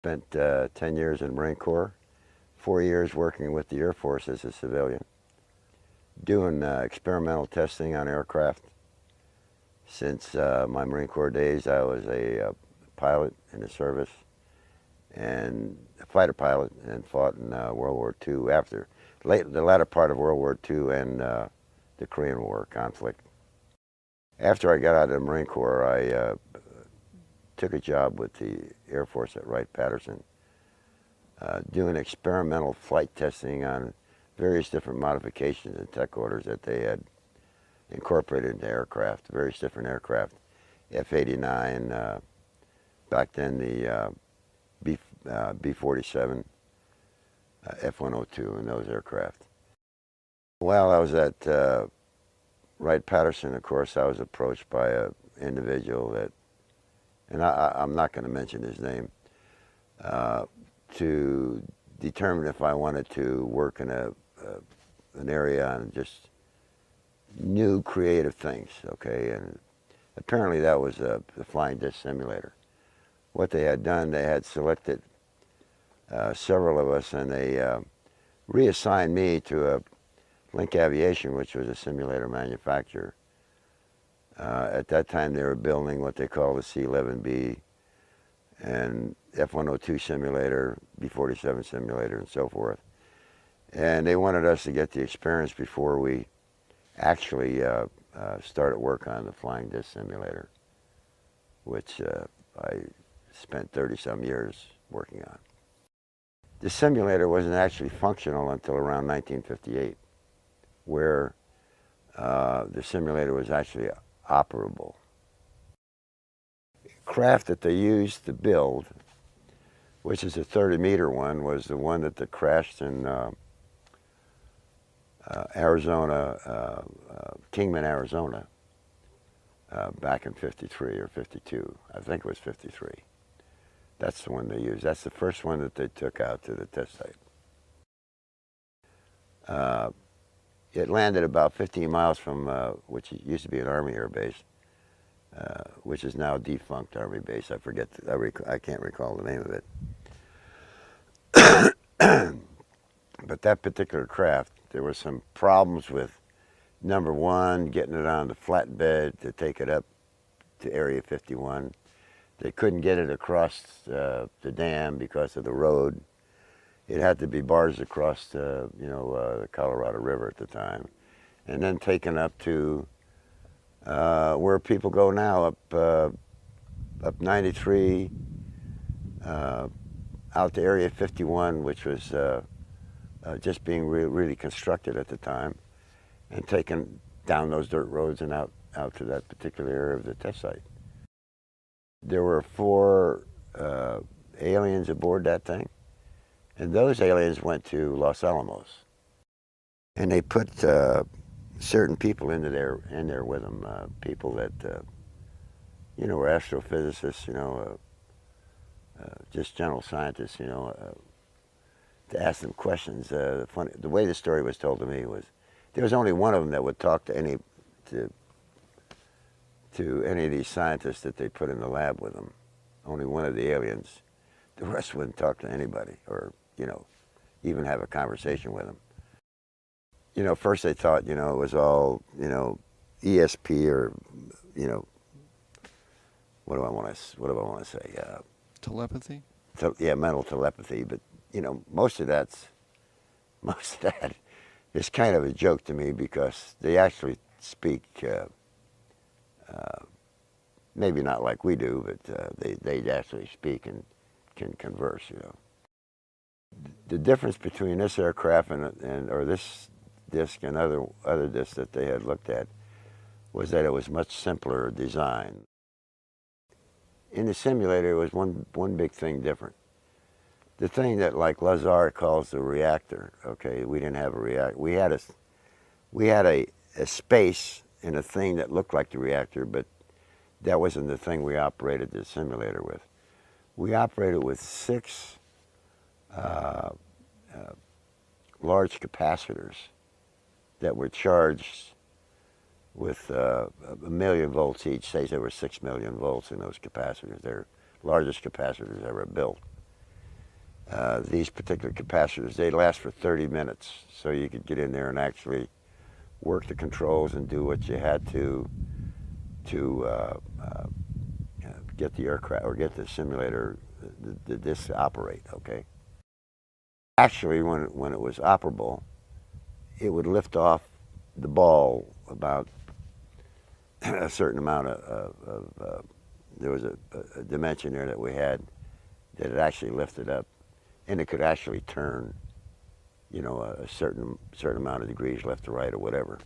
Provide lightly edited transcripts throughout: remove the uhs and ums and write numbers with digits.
Spent 10 years in the Marine Corps, 4 years working with the Air Force as a civilian, doing experimental testing on aircraft. Since my Marine Corps days, I was a pilot in the service and a fighter pilot, and fought in World War II after the latter part of World War II and the Korean War conflict. After I got out of the Marine Corps, I took a job with the Air Force at Wright-Patterson, doing experimental flight testing on various different modifications and tech orders that they had incorporated into aircraft, various different aircraft, F-89, back then the B-47, F-102, and those aircraft. While I was at Wright-Patterson, of course, I was approached by an individual that, and I'm not going to mention his name, to determine if I wanted to work in an area on just new creative things, okay? And apparently that was the flying disc simulator. What they had done, they had selected several of us, and they reassigned me to Link Aviation, which was a simulator manufacturer. At that time, they were building what they call the C-11B and F-102 simulator, B-47 simulator, and so forth. And they wanted us to get the experience before we actually started work on the flying disc simulator, which I spent 30-some years working on. The simulator wasn't actually functional until around 1958, where the simulator was actually operable. Craft that they used to build, which is a 30-meter one, was the one that crashed in Arizona, Kingman, Arizona, back in 53 or 52. I think it was 53. That's the one they used. That's the first one that they took out to the test site. It landed about 15 miles from, which used to be an Army air base, which is now a defunct Army base. I forget, I can't recall the name of it. But that particular craft, there were some problems with, number one, getting it on the flatbed to take it up to Area 51. They couldn't get it across the dam because of the road. It had to be barged across the, the Colorado River at the time, and then taken up to where people go now, up 93, out to Area 51, which was just being really constructed at the time, and taken down those dirt roads and out to that particular area of the test site. There were 4 aliens aboard that thing, and those aliens went to Los Alamos, and they put certain people in there with them, people that were astrophysicists, just general scientists, to ask them questions. The way the story was told to me was there was only one of them that would talk to any of these scientists that they put in the lab with them. Only one of the aliens. The rest wouldn't talk to anybody, or even have a conversation with them. First they thought it was all ESP, or what do I want to say? Telepathy? Yeah, mental telepathy. But most of that is kind of a joke to me, because they actually speak, maybe not like we do, but they actually speak and can converse. The difference between this aircraft or this disc and other discs that they had looked at was that it was much simpler design. In the simulator, there was one big thing different. The thing that, like Lazar calls the reactor, okay, we didn't have a reactor. We had a space in a thing that looked like the reactor, but that wasn't the thing we operated the simulator with. We operated with 6 large capacitors that were charged with 1,000,000 volts each. Say there were 6 million volts in those capacitors. They're largest capacitors ever built. these particular capacitors, they last for 30 minutes, so you could get in there and actually work the controls and do what you had to get the aircraft or get the simulator, the disc to operate. Okay. Actually, when it was operable, it would lift off the ball about a certain amount of there was a dimension there that we had that it actually lifted up, and it could actually turn, you know, a certain amount of degrees left to right or whatever.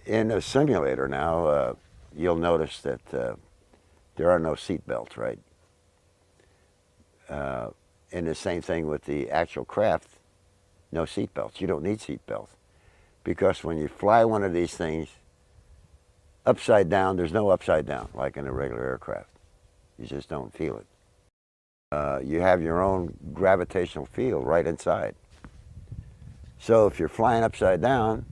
In a simulator now, you'll notice that there are no seat belts, right? And the same thing with the actual craft, no seat belts. You don't need seat belts, because when you fly one of these things upside down, there's no upside down like in a regular aircraft. You just don't feel it. You have your own gravitational field right inside. So if you're flying upside down,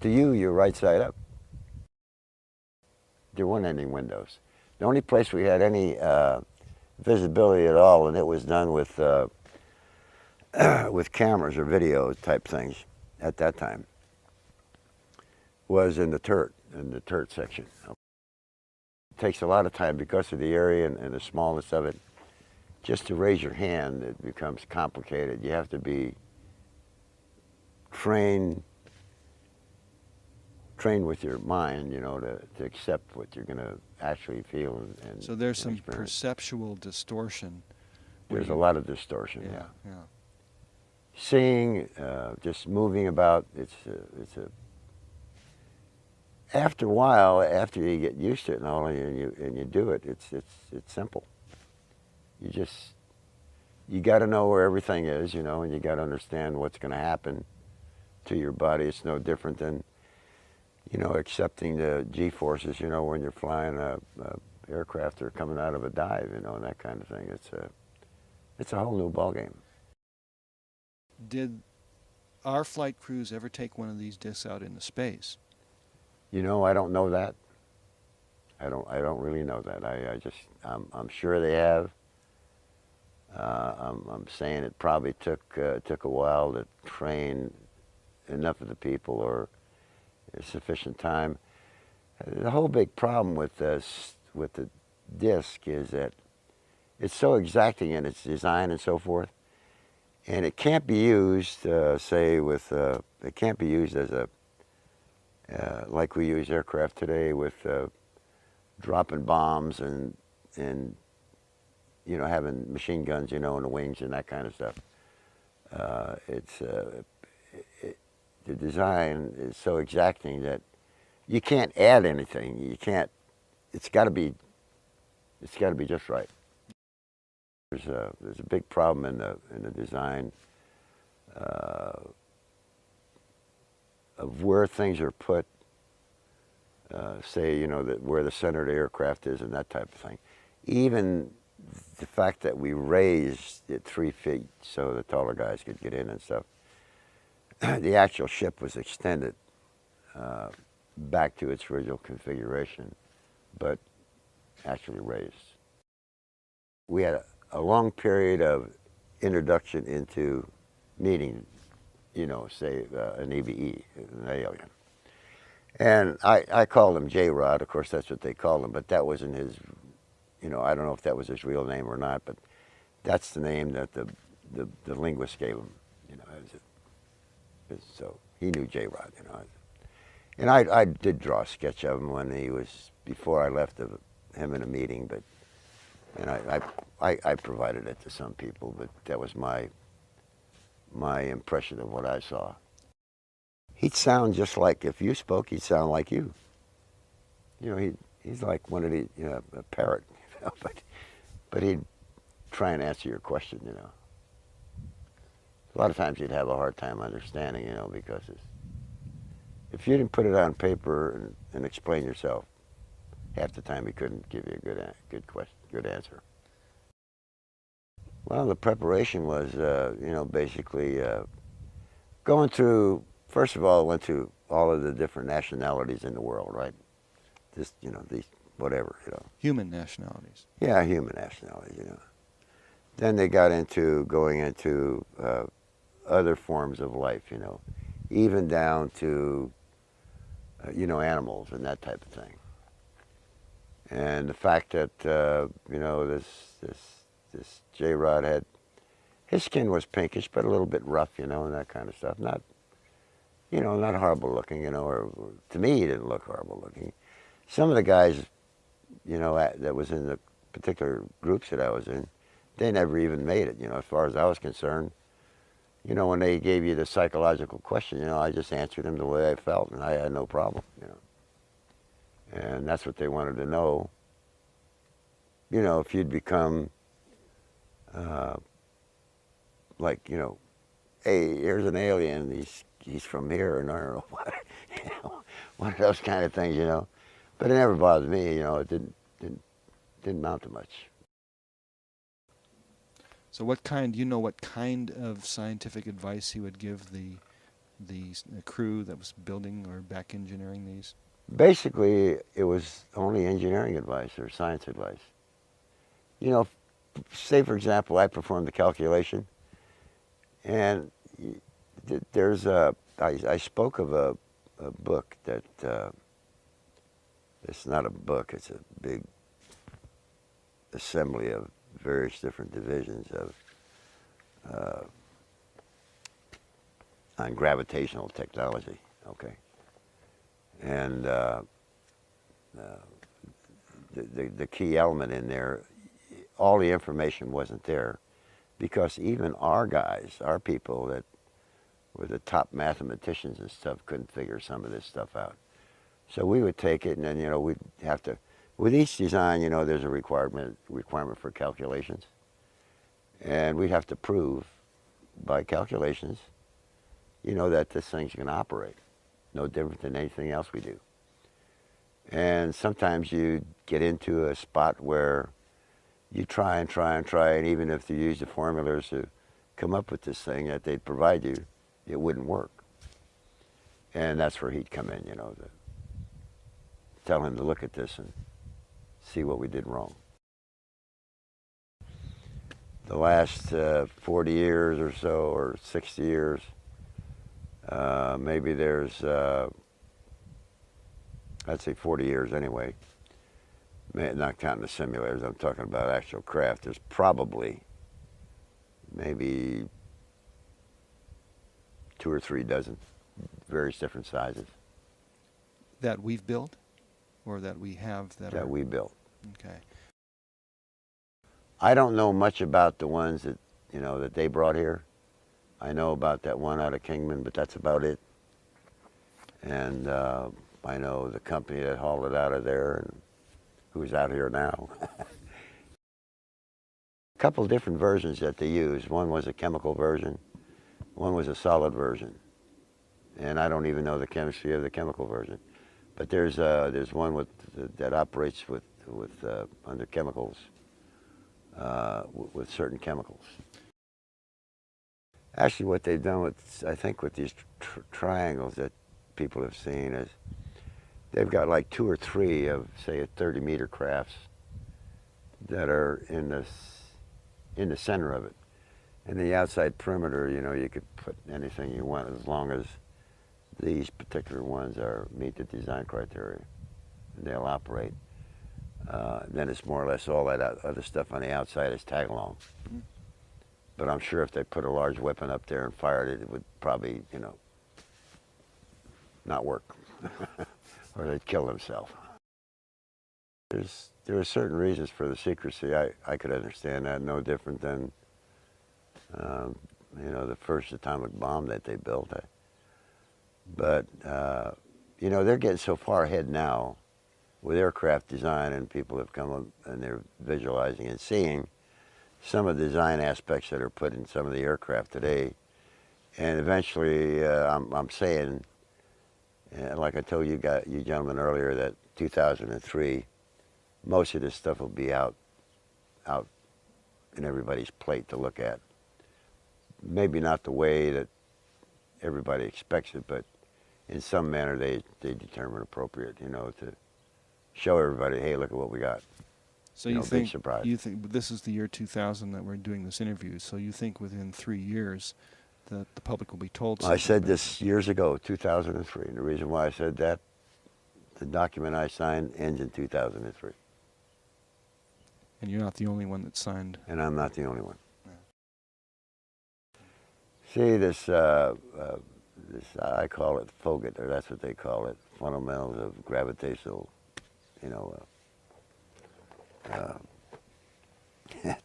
to you, you're right side up. There weren't any windows. The only place we had any visibility at all, and it was done with cameras or video type things at that time, was in the turret section. It takes a lot of time because of the area and the smallness of it. Just to raise your hand, it becomes complicated. You have to be trained with your mind, you know, to accept what you're going to actually feel and so there's some experience. Perceptual distortion. There's a lot of distortion, yeah. Yeah. Seeing, just moving about, after a while, after you get used to it and all, and you do it, it's simple. You got to know where everything is, you know, and you got to understand what's going to happen to your body. It's no different than, you know, accepting the G-forces, you know, when you're flying a aircraft or coming out of a dive, you know, and that kind of thing. It's a whole new ballgame. Did our flight crews ever take one of these discs out into space? You know, I don't know that. I don't really know that. I'm sure they have. I'm saying it probably took a while to train enough of the people or sufficient time. The whole big problem with this, with the disc, is that it's so exacting in its design and so forth, and it can't be used, say, it can't be used as a like we use aircraft today with dropping bombs and you know, having machine guns, you know, in the wings and that kind of stuff. The design is so exacting that you can't add anything. You can't. It's got to be just right. There's a big problem in the design of where things are put. Say, you know, where the center of the aircraft is and that type of thing. Even the fact that we raised it 3 feet so the taller guys could get in and stuff. The actual ship was extended back to its original configuration, but actually raised. We had a long period of introduction into meeting, you know, say an EVE, an alien. And I called him J-Rod. Of course, that's what they called him, but that wasn't his, you know, I don't know if that was his real name or not, but that's the name that the linguist gave him, you know. So he knew J-Rod, you know. And I did draw a sketch of him when he was, before I left him in a meeting, but, and I provided it to some people, but that was my impression of what I saw. He'd sound just like, if you spoke, he'd sound like you. You know, he's like one of the, you know, a parrot, you know, but he'd try and answer your question, you know. A lot of times you'd have a hard time understanding, you know, because if you didn't put it on paper and explain yourself, half the time he couldn't give you a good answer. Well, the preparation was, you know, basically going through. First of all, I went through all of the different nationalities in the world, right? Just, you know, these whatever, you know. Human nationalities. Yeah, human nationalities, you know. Then they got into going into other forms of life, even down to, animals and that type of thing. And the fact that, this J-Rod had, his skin was pinkish, but a little bit rough, and that kind of stuff. Not horrible looking, or to me he didn't look horrible looking. Some of the guys, that was in the particular groups that I was in, they never even made it, as far as I was concerned. When they gave you the psychological question, I just answered them the way I felt, and I had no problem, And that's what they wanted to know, if you'd become, like, hey, here's an alien, he's from here, and I don't know what, one of those kind of things, But it never bothered me, it didn't amount to much. So what kind of scientific advice he would give the crew that was building or back engineering these? Basically, it was only engineering advice or science advice. Say for example, I performed the calculation, and I spoke of a book that, it's not a book, it's a big assembly of various different divisions of on gravitational technology, okay? And the key element in there, all the information wasn't there, because even our guys, our people that were the top mathematicians and stuff, couldn't figure some of this stuff out. So we would take it, and then we'd have to, with each design, there's a requirement for calculations, and we'd have to prove by calculations, that this thing's going to operate, no different than anything else we do. And sometimes you get into a spot where you try and try and try, and even if you use the formulas to come up with this thing that they'd provide you, it wouldn't work. And that's where he'd come in, to tell him to look at this and see what we did wrong. The last 40 years or so, or 60 years, maybe there's, I'd say 40 years anyway, not counting the simulators, I'm talking about actual craft, there's probably maybe 2 or 3 dozen, various different sizes. That we've built? Or that we have that we built. Okay. I don't know much about the ones that, that they brought here. I know about that one out of Kingman, but that's about it. And I know the company that hauled it out of there and who's out here now. A couple different versions that they used. One was a chemical version, one was a solid version. And I don't even know the chemistry of the chemical version. But there's one that operates with under chemicals, with certain chemicals. Actually, what they've done with, I think, with these triangles that people have seen is they've got like 2 or 3 of, say, a 30-meter crafts that are in the center of it. And the outside perimeter, you could put anything you want as long as these particular ones meet the design criteria, and they'll operate. Then it's more or less all that other stuff on the outside is tag along. Mm-hmm. But I'm sure if they put a large weapon up there and fired it, it would probably, not work, or they'd kill themselves. There are certain reasons for the secrecy. I could understand that, no different than, the first atomic bomb that they built. But, they're getting so far ahead now with aircraft design, and people have come up and they're visualizing and seeing some of the design aspects that are put in some of the aircraft today. And eventually, I'm saying, like I told you gentlemen earlier, that 2003, most of this stuff will be out in everybody's plate to look at. Maybe not the way that everybody expects it, but in some manner they determine appropriate, to show everybody, hey, look at what we got. So you you know, big think surprise. this is the year 2000 that we're doing this interview. So you think within 3 years that the public will be told I something said about this years ago, 2003. And the reason why I said that, the document I signed ends in 2003. And you're not the only one that signed. And I'm not the only one. Yeah. See, this, I call it FOGIT, or that's what they call it, fundamentals of gravitational, you know,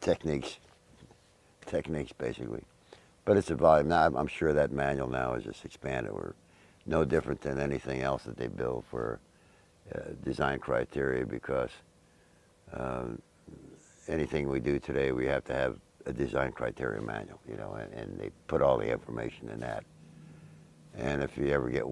techniques basically. But it's a volume. Now, I'm sure that manual now is just expanded. We're no different than anything else that they build for design criteria, because anything we do today, we have to have a design criteria manual, you know, and they put all the information in that. And if you ever get